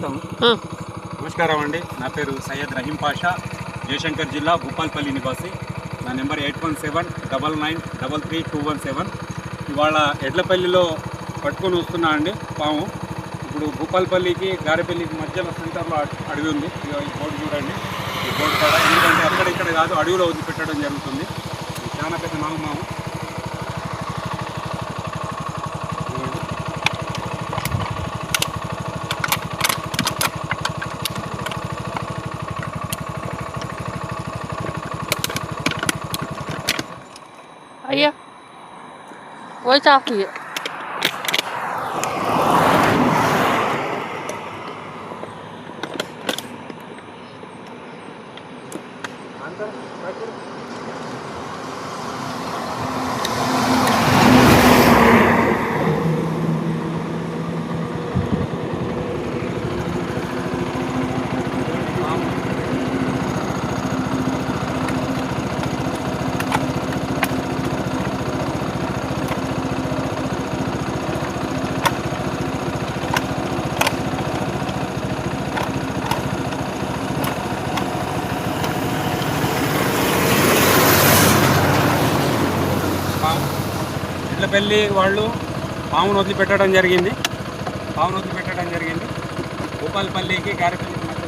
మాట్లాడతాము. నమస్కారం అండి, నా పేరు సయ్యద్ రహీం పాషా, జయశంకర్ జిల్లా భూపాల్పల్లి నివాసి. నా నెంబర్ 8179933217. ఇవాళ ఎడ్లపల్లిలో పట్టుకొని వస్తున్నా అండి పాము. ఇప్పుడు భూపాల్పల్లికి గారెపల్లికి మధ్యలో సెంటర్లో అడవి ఉంది. ఈ బోర్డు చూడండి, ఈ బోర్డు కాడ, ఎందుకంటే అక్కడ ఇక్కడ కాదు అడవిలో వదిలిపెట్టడం జరుగుతుంది. ఇది చాలా పెద్ద నాగమాము. అయ్యా పోయి చాకు ఎడ్లపల్లి వాళ్ళు పామును వదిలిపెట్టడం జరిగింది. భూపాల్పల్లికి గారెపల్లికి మధ్య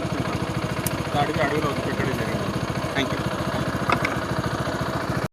అడవిలో వదిలిపెట్టడం జరిగింది. Thank you.